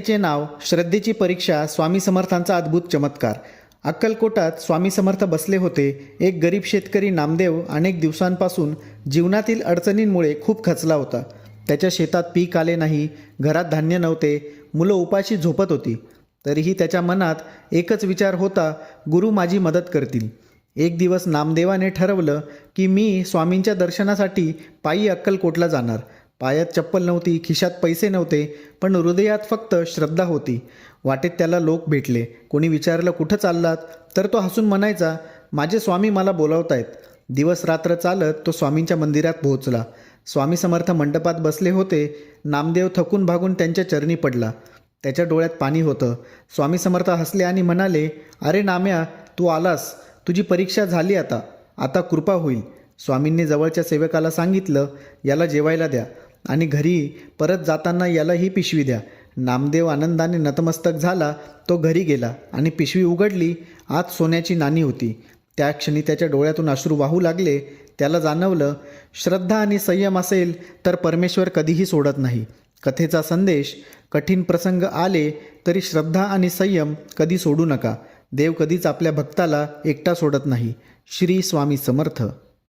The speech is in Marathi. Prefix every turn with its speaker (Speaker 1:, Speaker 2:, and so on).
Speaker 1: चे नाव श्रद्धेची परीक्षा. स्वामी समर्थांचा अद्भुत चमत्कार. अक्कलकोटात स्वामी समर्थ बसले होते. एक गरीब शेतकरी नामदेव अनेक दिवसांपासून जीवनातील अडचणींमुळे खूप खचला होता. त्याच्या शेतात पीक आले नाही, घरात धान्य नव्हते, मुलं उपाशी झोपत होती. तरीही त्याच्या मनात एकच विचार होता, गुरु माझी मदत करतील. एक दिवस नामदेवाने ठरवलं की मी स्वामींच्या दर्शनासाठी पायी अक्कलकोटला जाणार. पायात चप्पल नव्हती, खिशात पैसे नव्हते, पण हृदयात फक्त श्रद्धा होती. वाटेत त्याला लोक भेटले. कोणी विचारलं, कुठं चाललात? तर तो हसून म्हणायचा, माझे स्वामी मला बोलावतायत. दिवस रात्र चालत तो स्वामींच्या मंदिरात पोहोचला. स्वामी समर्थ मंडपात बसले होते. नामदेव थकून भागून त्यांच्या चरणी पडला. त्याच्या डोळ्यात पाणी होतं. स्वामी समर्थ हसले आणि म्हणाले, अरे नाम्या, तू आलास. तुझी परीक्षा झाली. आता कृपा होईल. स्वामींनी जवळच्या सेवकाला सांगितलं, याला जेवायला द्या आणि घरी परत जाताना याला ही पिशवी द्या. नामदेव आनंदाने नतमस्तक झाला. तो घरी गेला आणि पिशवी उघडली. आत सोन्याची नाणी होती. त्या क्षणी त्याच्या डोळ्यातून अश्रू वाहू लागले. त्याला जाणवलं, श्रद्धा आणि संयम असेल तर परमेश्वर कधीही सोडत नाही. कथेचा संदेश, कठीण प्रसंग आले तरी श्रद्धा आणि संयम कधी सोडू नका. देव कधीच आपल्या भक्ताला एकटा सोडत नाही. श्री स्वामी समर्थ.